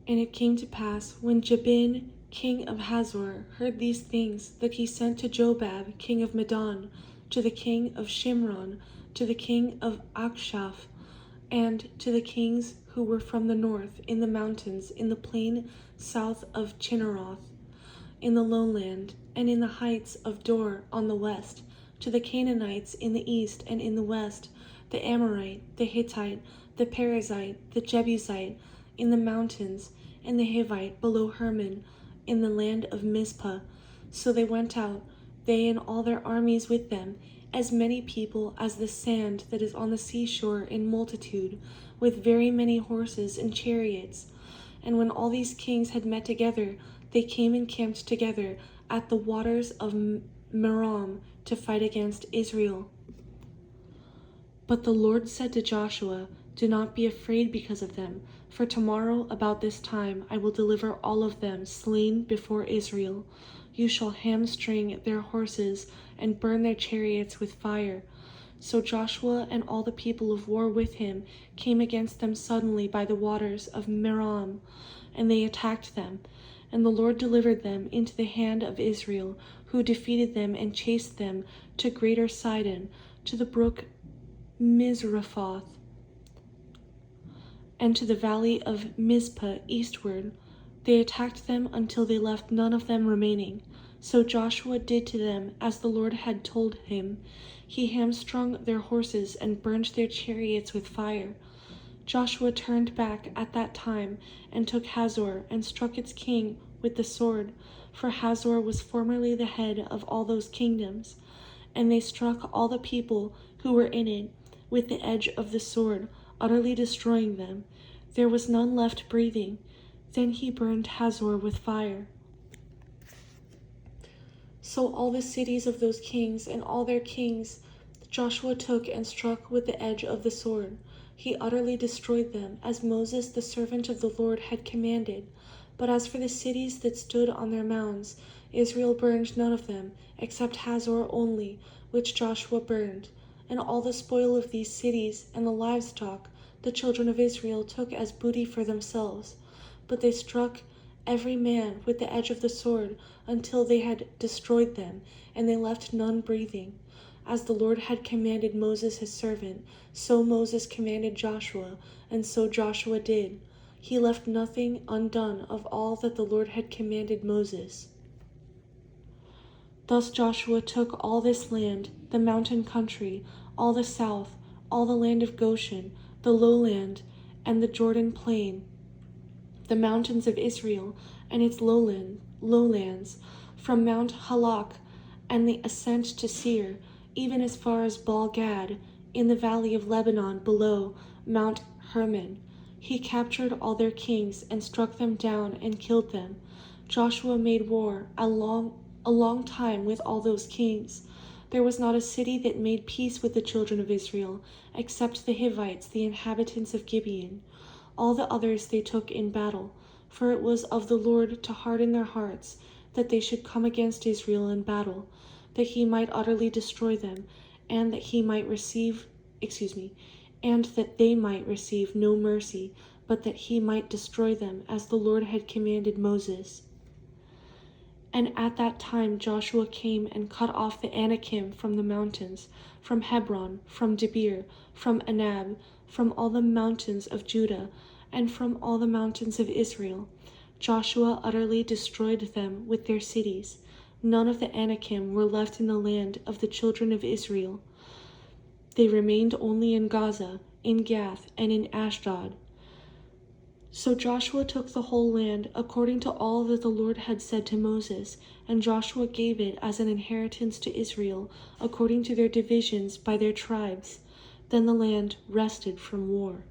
And it came to pass, when Jabin king of Hazor heard these things, that he sent to Jobab king of Madon, to the king of Shimron, to the king of Akshaph, and to the kings who were from the north, in the mountains, in the plain south of Chinneroth, in the lowland, and in the heights of Dor on the west, to the Canaanites in the east and in the west, the Amorite, the Hittite, the Perizzite, the Jebusite, in the mountains, and the Hivite below Hermon, in the land of Mizpah. So they went out, they and all their armies with them, as many people as the sand that is on the seashore in multitude, with very many horses and chariots. And when all these kings had met together, they came and camped together at the waters of Merom to fight against Israel. But the Lord said to Joshua, "Do not be afraid because of them, for tomorrow about this time I will deliver all of them slain before Israel. You shall hamstring their horses and burn their chariots with fire." So Joshua and all the people of war with him came against them suddenly by the waters of Merom, and they attacked them. And the Lord delivered them into the hand of Israel, who defeated them and chased them to Greater Sidon, to the brook Mizraphoth, and to the valley of Mizpah eastward. They attacked them until they left none of them remaining. So Joshua did to them as the Lord had told him. He hamstrung their horses and burned their chariots with fire. Joshua turned back at that time and took Hazor and struck its king with the sword, for Hazor was formerly the head of all those kingdoms. And they struck all the people who were in it with the edge of the sword, utterly destroying them. There was none left breathing. Then he burned Hazor with fire. So all the cities of those kings and all their kings Joshua took and struck with the edge of the sword. He utterly destroyed them, as Moses the servant of the Lord had commanded. But as for the cities that stood on their mounds, Israel burned none of them, except Hazor only, which Joshua burned. And all the spoil of these cities and the livestock the children of Israel took as booty for themselves. But they struck every man with the edge of the sword until they had destroyed them, and they left none breathing. As the Lord had commanded Moses his servant, so Moses commanded Joshua, and so Joshua did. He left nothing undone of all that the Lord had commanded Moses. Thus Joshua took all this land, the mountain country, all the south, all the land of Goshen, the lowland, and the Jordan plain, the mountains of Israel, and its lowlands, from Mount Halak and the ascent to Seir, even as far as Baal-Gad, in the valley of Lebanon below Mount Hermon. He captured all their kings and struck them down and killed them. Joshua made war a long time with all those kings. There was not a city that made peace with the children of Israel, except the Hivites, the inhabitants of Gibeon. All the others they took in battle, for it was of the Lord to harden their hearts, that they should come against Israel in battle, that he might utterly destroy them, and that they might receive no mercy, but that he might destroy them, as the Lord had commanded Moses. And at that time Joshua came and cut off the Anakim from the mountains, from Hebron, from Debir, from Anab, from all the mountains of Judah, and from all the mountains of Israel. Joshua utterly destroyed them with their cities. None of the Anakim were left in the land of the children of Israel. They remained only in Gaza, in Gath, and in Ashdod. So Joshua took the whole land according to all that the Lord had said to Moses, and Joshua gave it as an inheritance to Israel, according to their divisions by their tribes. Then the land rested from war.